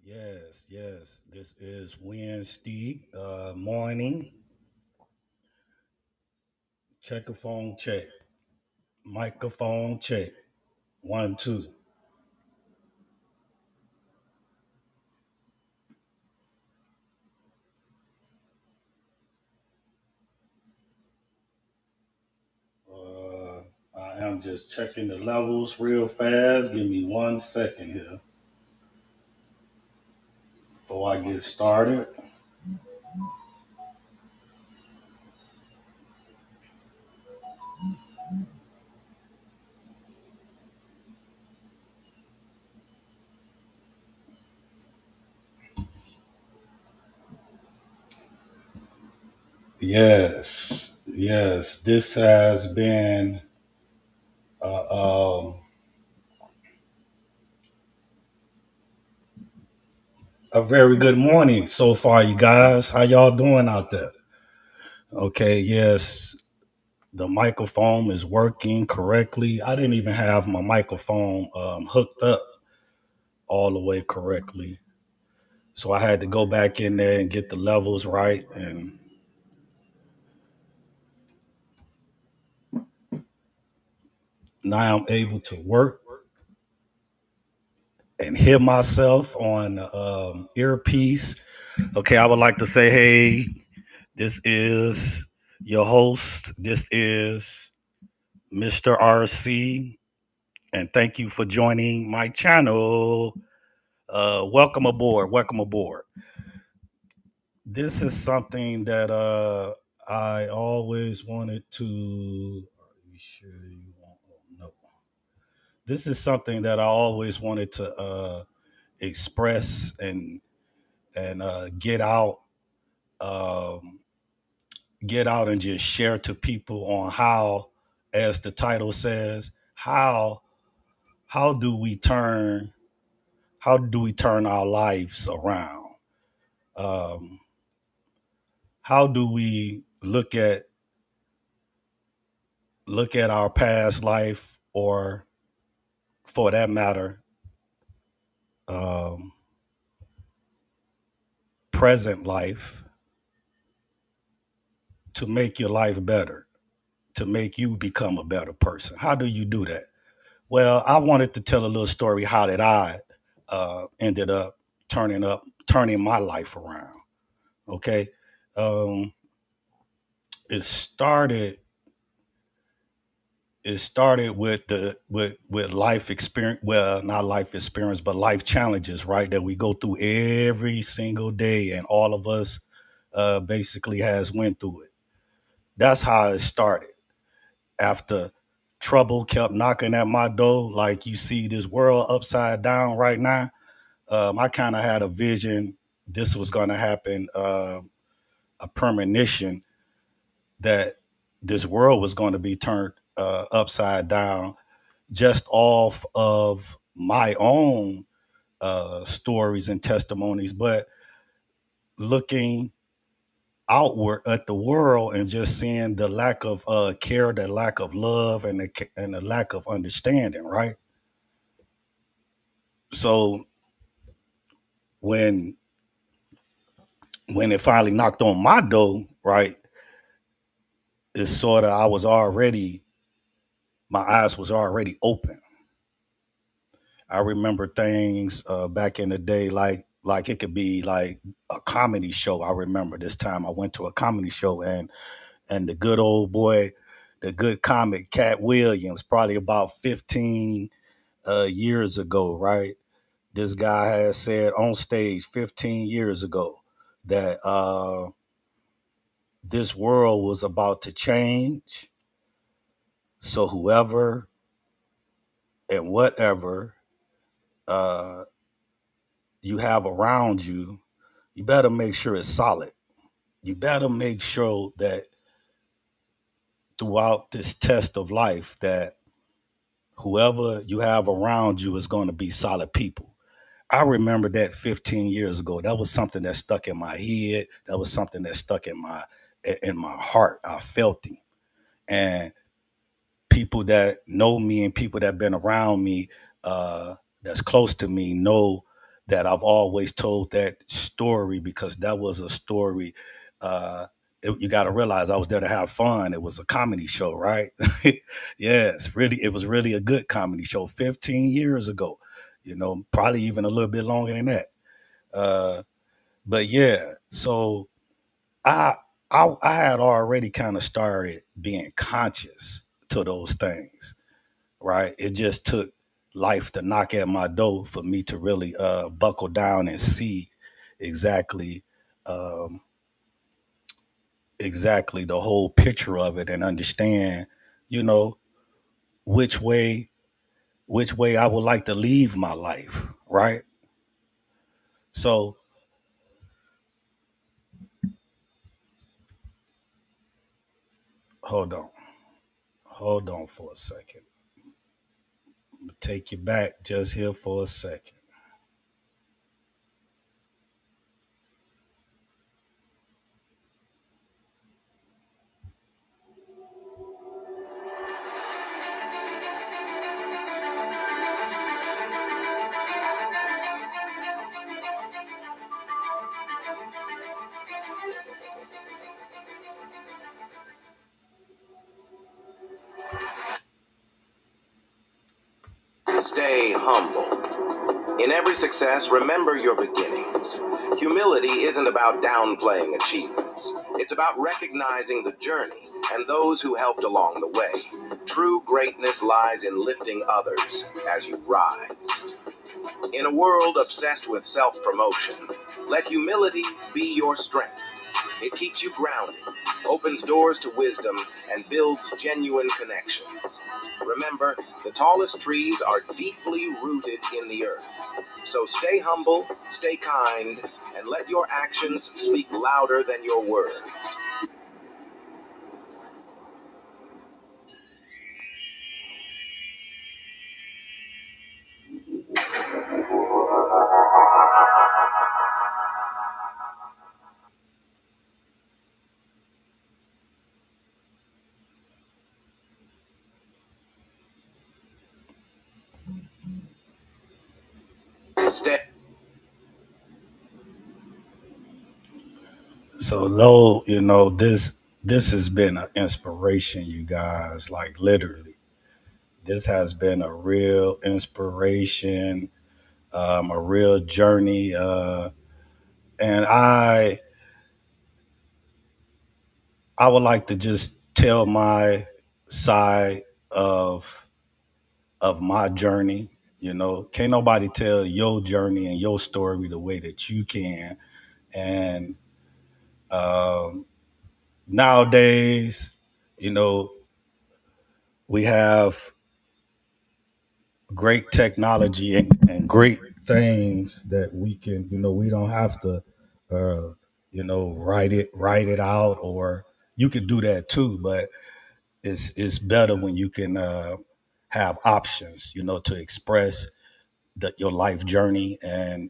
Yes. This is Wednesday morning. Check a phone check. Microphone check. One, two. Uh, I am just checking the levels real fast. Give me 1 second here before I get started. Yes. This has been uh, um, a very good morning so far, you guys. How y'all doing out there? Okay, yes. The microphone is working correctly. I didn't even have my microphone hooked up all the way correctly. So I had to go back in there and get the levels right. And now I'm able to work and hear myself on the earpiece. Okay, I would like to say, hey, this is your host. This is Mr. RC. And thank you for joining my channel. Welcome aboard. Welcome aboard. This is something that I always wanted to. Are you sure you want? Oh, no. This is something that I always wanted to express and um, get out and just share to people on how, as the title says, how do we turn our lives around? Um, how do we look at our past life, or for that matter, um, present life, to make your life better, to make you become a better person? How do you do that? Well, I wanted to tell a little story how that I ended up turning my life around. Okay, um, it started with with life experience, well, not life experience, but life challenges, right, that we go through every single day, and all of us basically has went through it. That's how it started. After trouble kept knocking at my door, like you see this world upside down right now, I kind of had a vision this was going to happen, a premonition that this world was going to be turned upside down, just off of my own stories and testimonies, but looking outward at the world and just seeing the lack of care, the lack of love, and the lack of understanding. Right. So when when it finally knocked on my door, right, it's sort of, my eyes was already open. I remember things back in the day, like it could be like a comedy show. I remember this time I went to a comedy show, and the good old boy, the good comic Cat Williams, probably about 15 years ago, right? This guy had said on stage 15 years ago that this world was about to change. So whoever and whatever uh, you have around you, you better make sure it's solid. You better make sure that throughout this test of life, that whoever you have around you is going to be solid people. I remember that 15 years ago. That was something that stuck in my head. That was something that stuck in my heart. I felt it. And people that know me and people that been around me, that's close to me, know that I've always told that story because that was a story. Uh, you got to realize I was there to have fun. It was a comedy show, right? Yes, really, it was really a good comedy show 15 years ago. Probably even a little bit longer than that. Uh, but yeah, so I I had already kind of started being conscious to those things, right? It just took life to knock at my door for me to really buckle down and see exactly um, exactly the whole picture of it and understand, you know, which way which way I would like to leave my life, right? So hold on, hold on for a second. Take you back just here for a second. Stay humble. In every success, remember your beginnings. Humility isn't about downplaying achievements. It's about recognizing the journey and those who helped along the way. True greatness lies in lifting others as you rise. In a world obsessed with self-promotion, let humility be your strength. It keeps you grounded, opens doors to wisdom, and builds genuine connections. Remember, the tallest trees are deeply rooted in the earth. So stay humble, stay kind, and let your actions speak louder than your words. Stay. So though, this has been an inspiration, you guys, like literally. This has been a real inspiration, a real journey. And I would like to just tell my side of my journey. Can't nobody tell your journey and your story the way that you can. And um, nowadays, you know, we have great technology and great things that we can, we don't have to, uh, write it out, or you could do that too. But it's better when you can have options, to express your life journey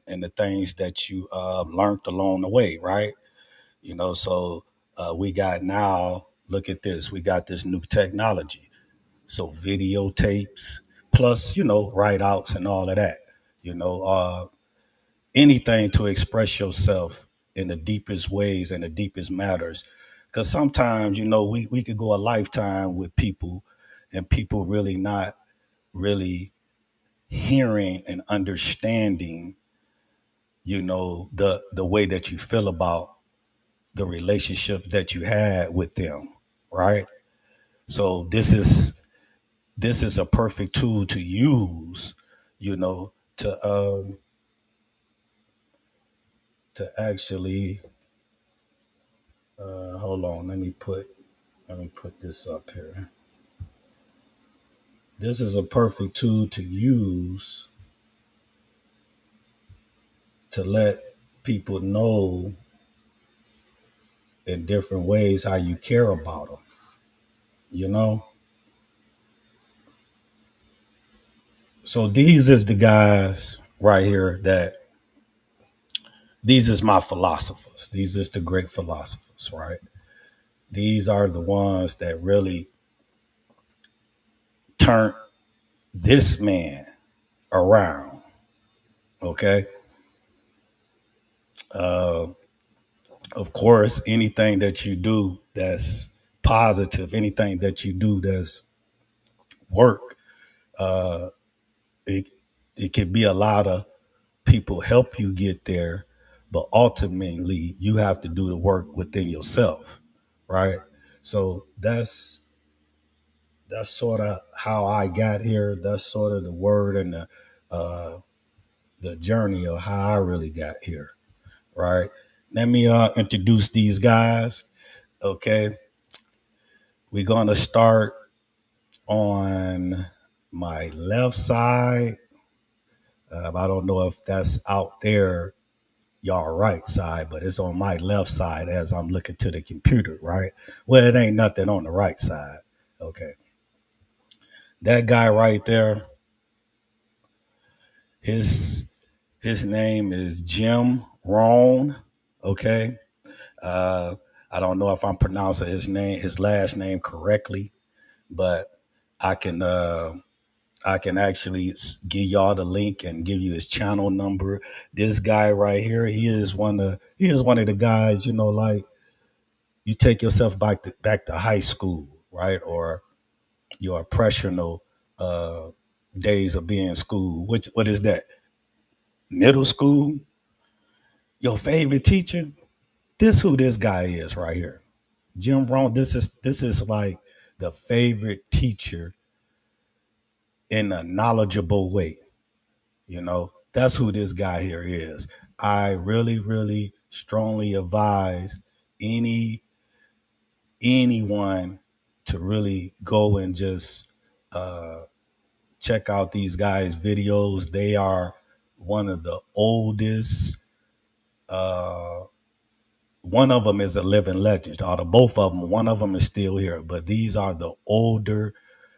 and the things that you learned along the way, right? So we got now. Look at this. We got this new technology. So videotapes, plus write outs and all of that. You know, uh, Anything to express yourself in the deepest ways and the deepest matters. Because sometimes we could go a lifetime with people, and people really not really hearing and understanding the way that you feel about the relationship that you had with them, right? So this is a perfect tool to use, to actually hold on. Let me put this up here. This is a perfect tool to use to let people know in different ways how you care about them. You know. So these is the guys right here that these is my philosophers. These is the great philosophers, right? These are the ones that really turned this man around. Okay. Of course, anything that you do that's positive, anything that you do that's work, it it can be a lot of people help you get there, but ultimately you have to do the work within yourself, right? So that's sort of how I got here. That's sort of the word and the journey of how I really got here, right? Let me introduce these guys. Okay, we're gonna start on my left side. I don't know if that's out there, y'all right side, but it's on my left side as I'm looking to the computer, right? Well, it ain't nothing on the right side. Okay, that guy right there, his his name is Jim Rohn. Okay, uh, I don't know if I'm pronouncing his last name correctly, but I can. I can actually give y'all the link and give you his channel number. This guy right here, he is one of the guys, like you take yourself back to high school, right? Or your impressional uh days of being in school. What is that? Middle school? Your favorite teacher? This who this guy is right here. Jim Brown, this is like the favorite teacher in a knowledgeable way. That's who this guy here is. I really, really strongly advise any anyone to really go and just check out these guys' videos. They are one of the oldest. One of them is a living legend. Out of both of them, one of them is still here. But these are the older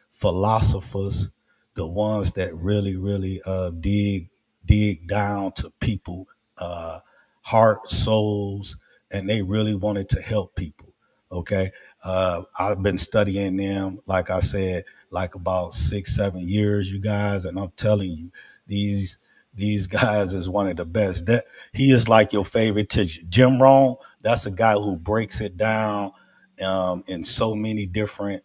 philosophers, the ones that really, really dig down to people, heart, souls, and they really wanted to help people. Okay, I've been studying them, like I said, like about 6, 7 years, you guys, and I'm telling you, these these guys is one of the best. That he is like your favorite teacher, Jim Rohn. That's a guy who breaks it down in so many different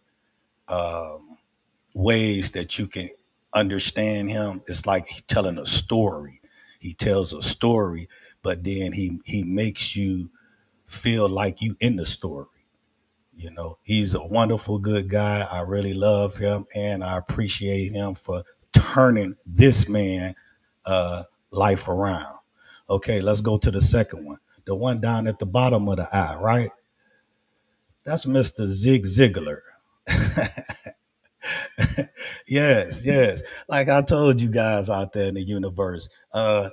ways that you can understand him. It's like he telling a story. He tells a story, but then he makes you feel like you in the story. He's a wonderful, good guy. I really love him, and I appreciate him for turning this man life around. Okay, let's go to the second one. The one down at the bottom of the eye, right? That's Mr. Zig Ziglar. Yes, yes. Like I told you guys out there in the universe, I've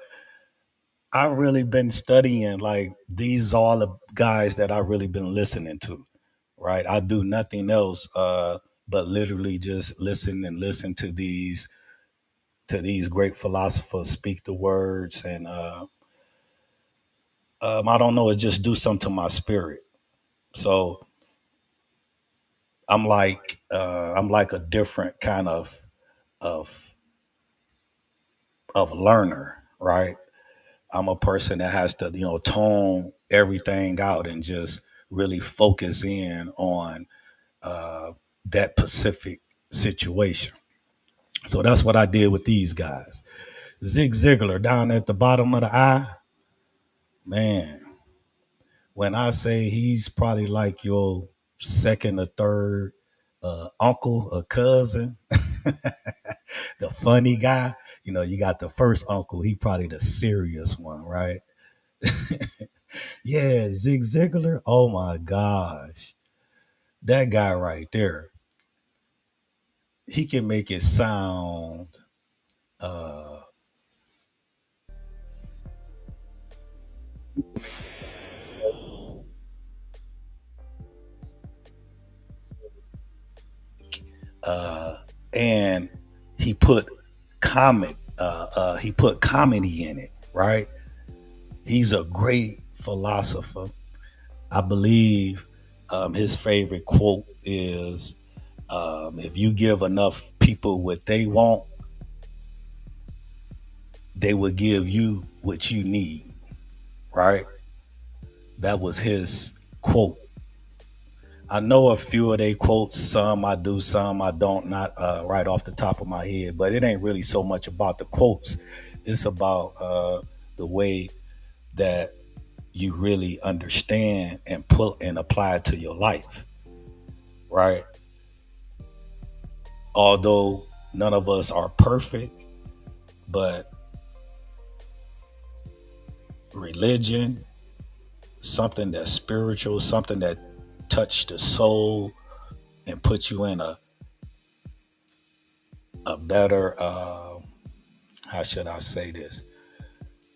really been studying like these all the guys that I really been listening to. Right, I do nothing else but literally just listen to these great philosophers speak the words, and I don't know, it just do something to my spirit. So I'm like a different kind of of learner, right? I'm a person that has to, tone everything out and just really focus in on that specific situation. So that's what I did with these guys. Zig Ziglar down at the bottom of the eye, man, when I say he's probably like your second or third uncle or cousin, the funny guy, you got the first uncle, he probably the serious one, right? Yeah, Zig Ziglar. Oh my gosh. That guy right there, he can make it sound and he put he put comedy in it, right? He's a great philosopher. I believe his favorite quote is if you give enough people what they want, they will give you what you need, right? That was his quote. I know a few of they quotes. Some I do, some I don't. Not right off the top of my head, but it ain't really so much about the quotes. It's about the way that you really understand and put and apply it to your life, right? Although none of us are perfect, but religion, something that's spiritual, something that touched the soul and put you in a better how should I say this?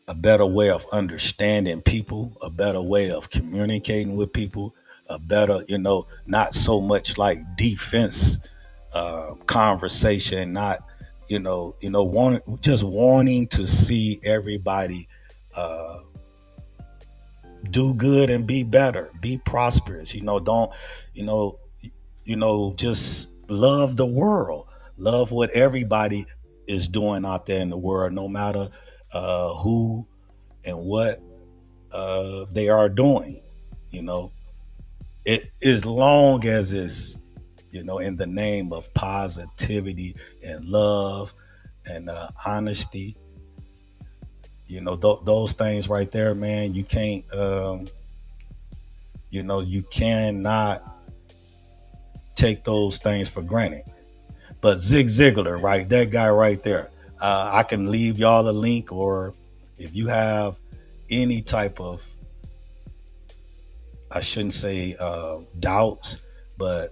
A better way of understanding people, a better way of communicating with people, a better, not so much like defense conversation, not, wanting to see everybody do good and be better, be prosperous. Don't, you know, just love the world, love what everybody is doing out there in the world, no matter who and what they are doing. You know, it as long as it's in the name of positivity and love and honesty. Those things right there, man. You can't. You cannot take those things for granted. But Zig Ziglar, right, that guy right there. I can leave y'all a link, or if you have any type of, I shouldn't say doubts, but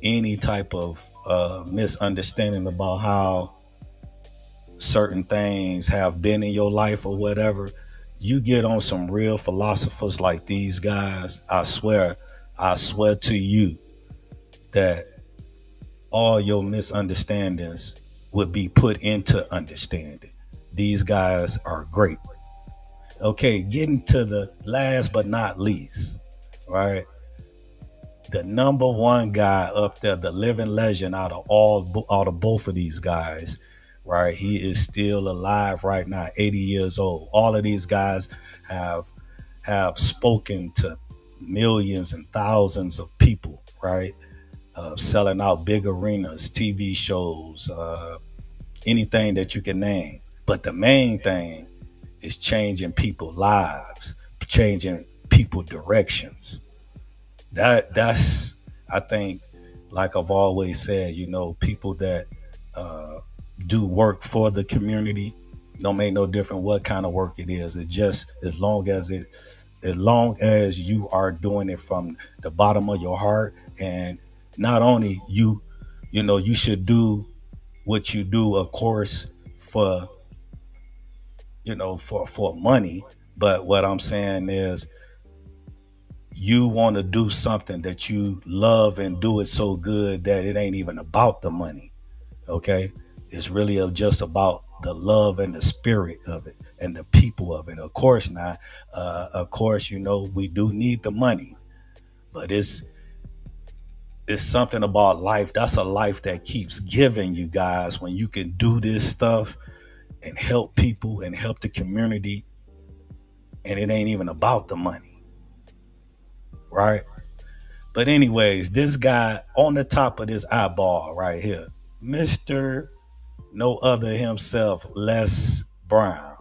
any type of misunderstanding about how certain things have been in your life or whatever, you get on some real philosophers like these guys. I swear to you that all your misunderstandings would be put into understanding. These guys are great. Okay, getting to the last but not least, right? The number one guy up there, the living legend out of both of these guys, right? He is still alive right now, 80 years old. All of these guys have spoken to millions and thousands of people, right? Selling out big arenas, TV shows, anything that you can name. But the main thing is changing people's lives, changing people directions. That's I think, like I've always said, people that do work for the community don't make no difference what kind of work it is. It just as long as you are doing it from the bottom of your heart, and not only you should do what you do, of course, for for money. But what I'm saying is, you want to do something that you love and do it so good that it ain't even about the money. Okay, it's really just about the love and the spirit of it and the people of it. Of course, now, of course, we do need the money, but it's something about life. That's a life that keeps giving, you guys, when you can do this stuff and help people and help the community, and it ain't even about the money, right? But anyways, this guy on the top of this eyeball right here, Mr. No other himself, Les Brown.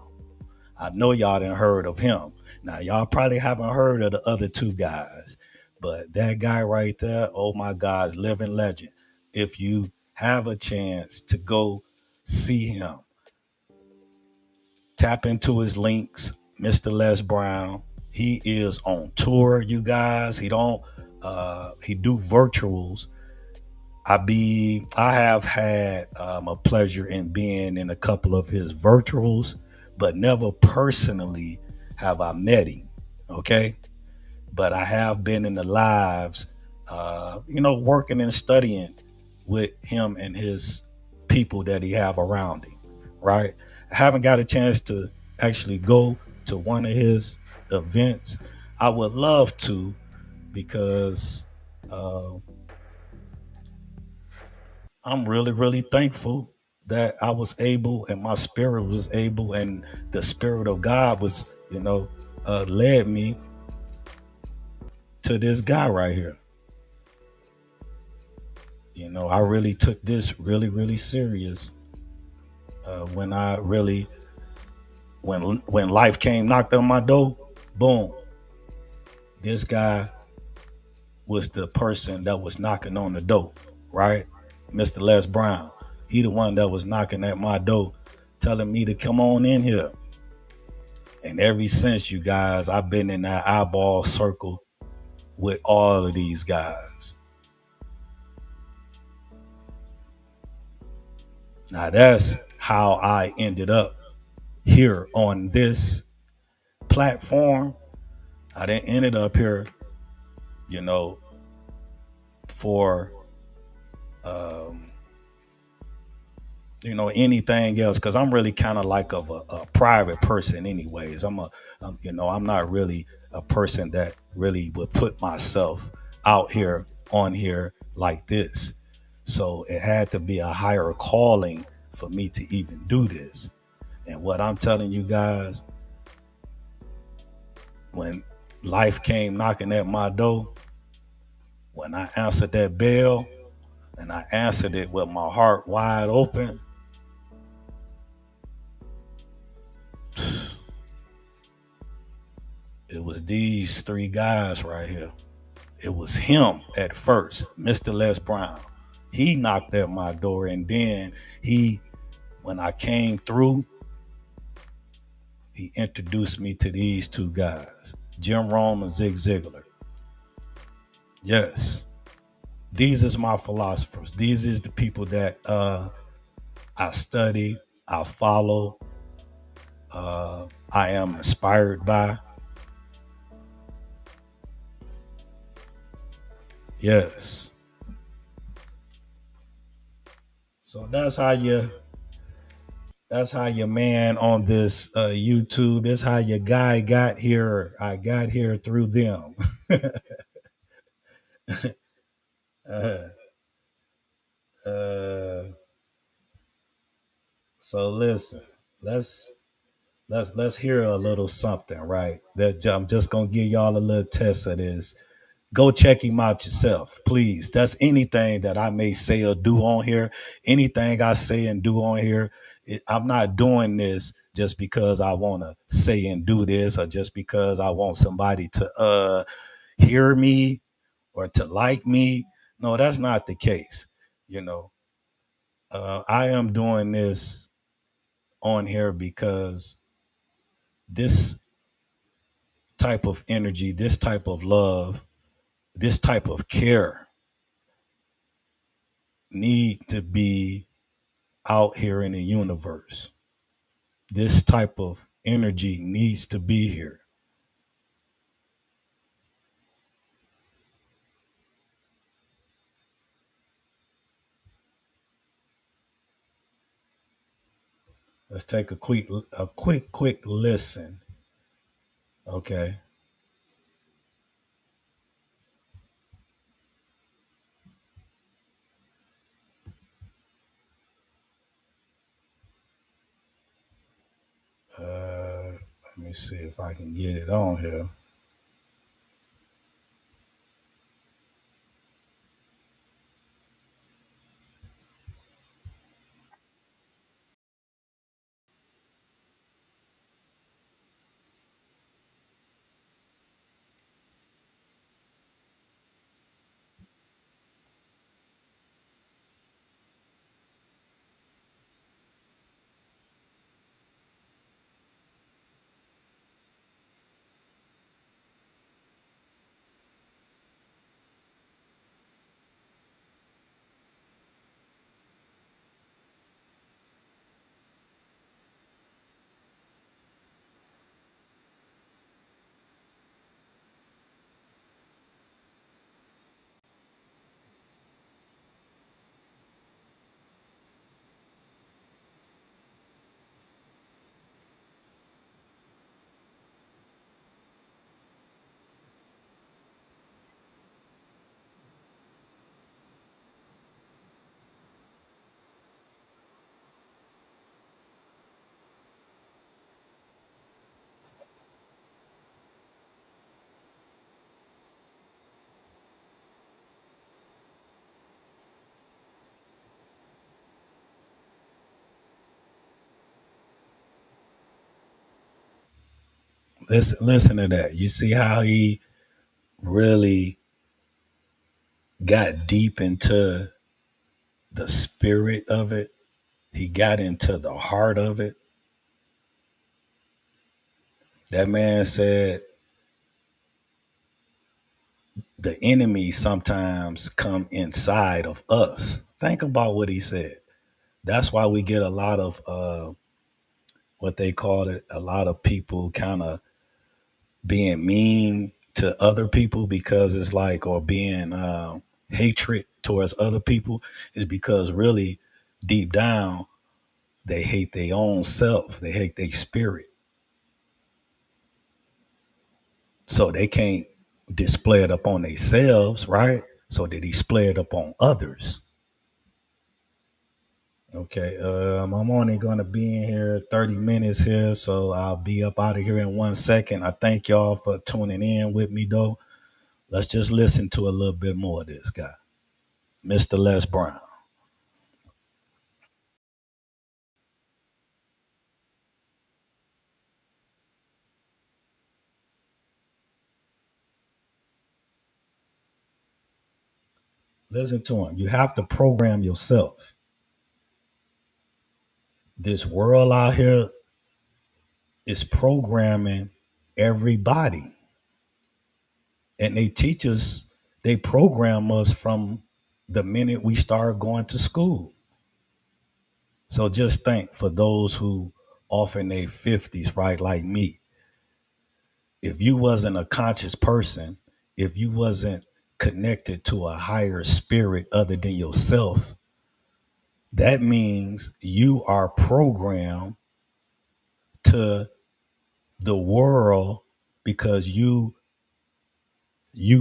I know y'all done heard of him. Now y'all probably haven't heard of the other two guys, but that guy right there, oh my God, living legend. If you have a chance to go see him, tap into his links, Mr. Les Brown. He is on tour, you guys. He do virtuals. I have had a pleasure in being in a couple of his virtuals, but never personally have I met him. Okay, but I have been in the lives, working and studying with him and his people that he have around him. Right, I haven't got a chance to actually go to one of his events. I would love to, because I'm really, really thankful that I was able, and my spirit was able, and the spirit of God was, led me to this guy right here. You know, I really took this really, really serious when I really, when life came knocked on my door, boom, this guy was the person that was knocking on the door, right? Mr. Les Brown. He the one that was knocking at my door, telling me to come on in here. And ever since, you guys, I've been in that eyeball circle with all of these guys. Now that's how I ended up here on this platform. I didn't ended up here, you know, for anything else, because I'm really kind of like of a private person anyways. I'm not really a person that really would put myself out here on here like this. So it had to be a higher calling for me to even do this. And what I'm telling you guys, when life came knocking at my door, when I answered that bell, and I answered it with my heart wide open, it was these three guys right here. It was him at first, Mr. Les Brown. He knocked at my door, and then when I came through, he introduced me to these two guys, Jim Rome and Zig Ziglar. Yes, these is my philosophers. These is the people that I study, I follow, I am inspired by. Yes. So that's how your man on this YouTube. That's how your guy got here. I got here through them. uh, uh, so listen, let's let's hear a little something, right? I'm just gonna give y'all a little test of this. Go check him out yourself, please. That's anything that I may say or do on here. Anything I say and do on here, I'm not doing this just because I want to say and do this, or just because I want somebody to hear me or to like me. No, that's not the case. You know, I am doing this on here because this type of energy, this type of love, this type of care need to be out here in the universe. This type of energy needs to be here. Let's take a quick listen. Okay. Let me see if I can get it on here. Listen to that. You see how he really got deep into the spirit of it. He got into the heart of it. That man said the enemy sometimes come inside of us. Think about what he said. That's why we get a lot of what they call it, a lot of people kind of being mean to other people because it's like, or being hatred towards other people is because really deep down they hate their own self. They hate their spirit. So they can't display it upon themselves, right? So they display it upon others. Okay, I'm only going to be in here 30 minutes here, so I'll be up out of here in 1 second. I thank y'all for tuning in with me, though. Let's just listen to a little bit more of this guy, Mr. Les Brown. Listen to him. You have to program yourself. This world out here is programming everybody, and they teach us, they program us from the minute we start going to school. So just think, for those who off in their 50s, right, like me, if you wasn't a conscious person, if you wasn't connected to a higher spirit other than yourself, that means you are programmed to the world because you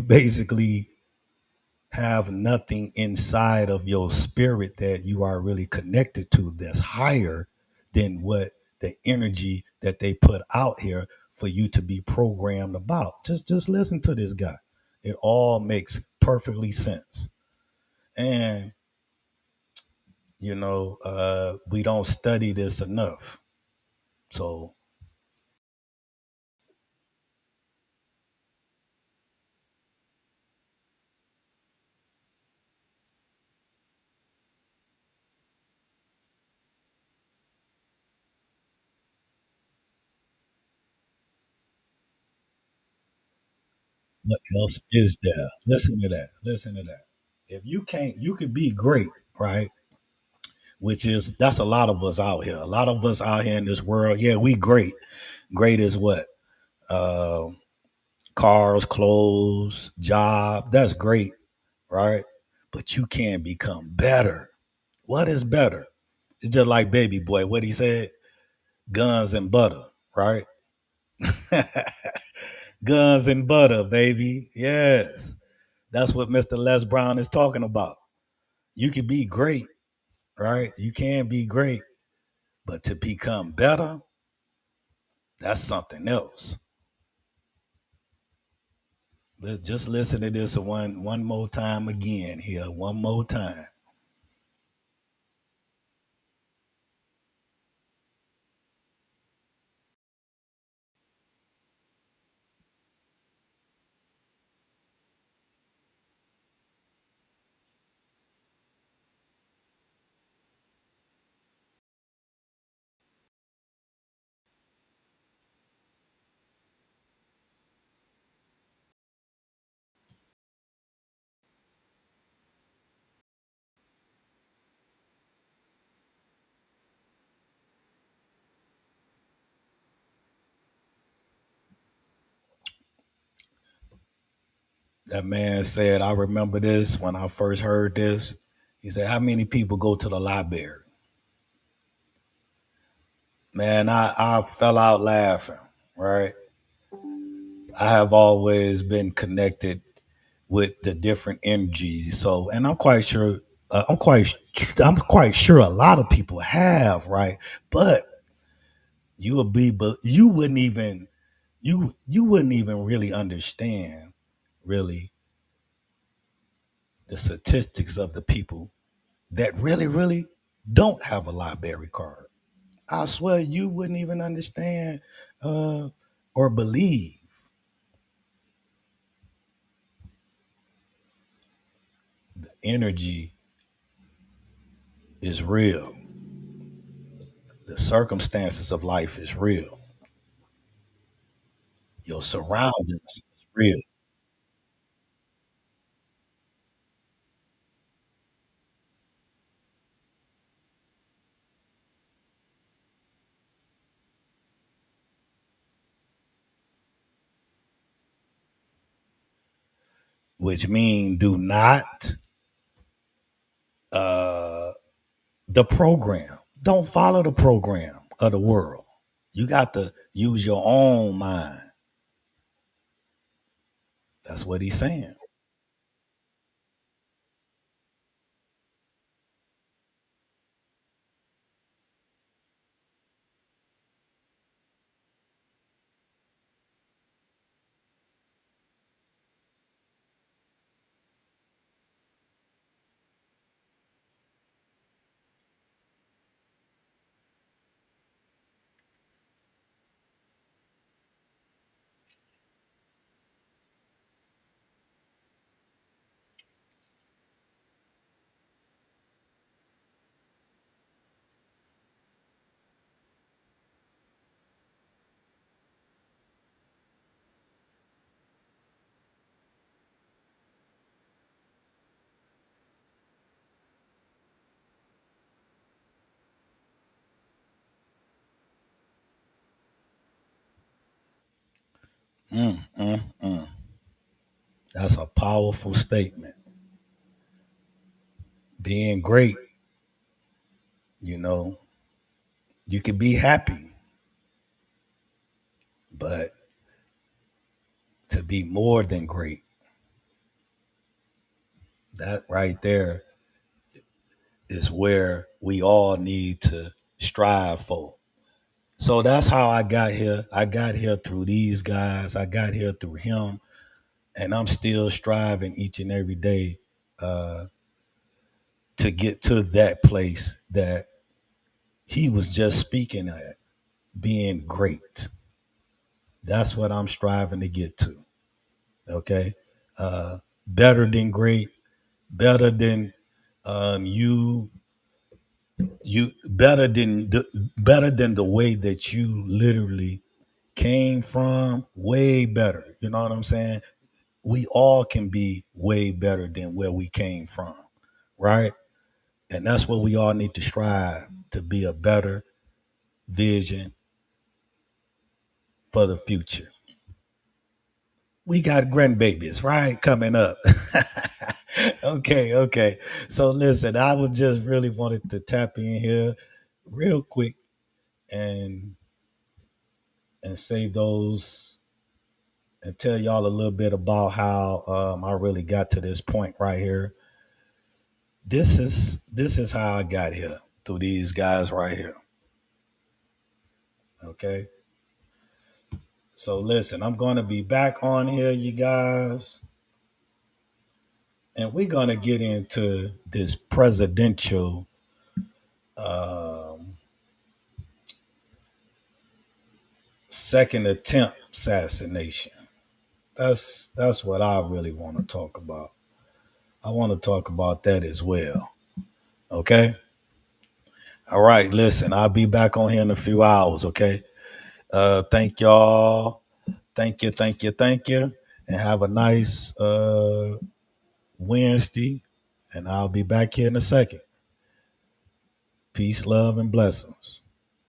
basically have nothing inside of your spirit that you are really connected to that's higher than what the energy that they put out here for you to be programmed about. Just listen to this guy. It all makes perfectly sense. And we don't study this enough. So what else is there? Listen to that. Listen to that. If you can't, you could be great, right? Which is, that's a lot of us out here. A lot of us out here in this world. Yeah, we great. Great is what? Uh, Cars, clothes, job. That's great, right? But you can become better. What is better? It's just like Baby Boy. What he said: guns and butter, right? Guns and butter, baby. Yes, that's what Mr. Les Brown is talking about. You can be great, right? You can be great, but to become better, that's something else. Let's just listen to this one more time again here, one more time. That man said, I remember this when I first heard this. He said, how many people go to the library? Man, I fell out laughing, right? I have always been connected with the different energies. So, and I'm quite sure a lot of people have, right? But but you wouldn't even really understand really the statistics of the people that really don't have a library card. I swear you wouldn't even understand. or believe energy is real. The circumstances of life is real. Your surroundings is real, which mean do not uh the program. Don't follow the program of the world. You got to use your own mind. That's what he's saying. Mm, mm, mm. That's a powerful statement. Being great, you know, you can be happy, but to be more than great, that right there is where we all need to strive for. So that's how I got here. I got here through these guys. I got here through him, and I'm still striving each and every day to get to that place that he was just speaking at, being great. That's what I'm striving to get to. Okay, better than great, better than you, better than the way that you literally came from. Way better. You know what I'm saying? We all can be way better than where we came from, right? And that's what we all need to strive to be, a better vision for the future. We got grandbabies, right? Coming up. Okay, okay. So listen, I was just really wanted to tap in here real quick and say those and tell y'all a little bit about how I really got to this point right here. This is how I got here through these guys right here. Okay. So listen, I'm gonna be back on here, you guys, and we're gonna get into this presidential second attempt assassination. That's what I really want to talk about. I want to talk about that as well. Okay. All right. Listen, I'll be back on here in a few hours. Okay. Thank y'all. Thank you. Thank you. Thank you. And have a nice Wednesday. And I'll be back here in a second. Peace, love, and blessings.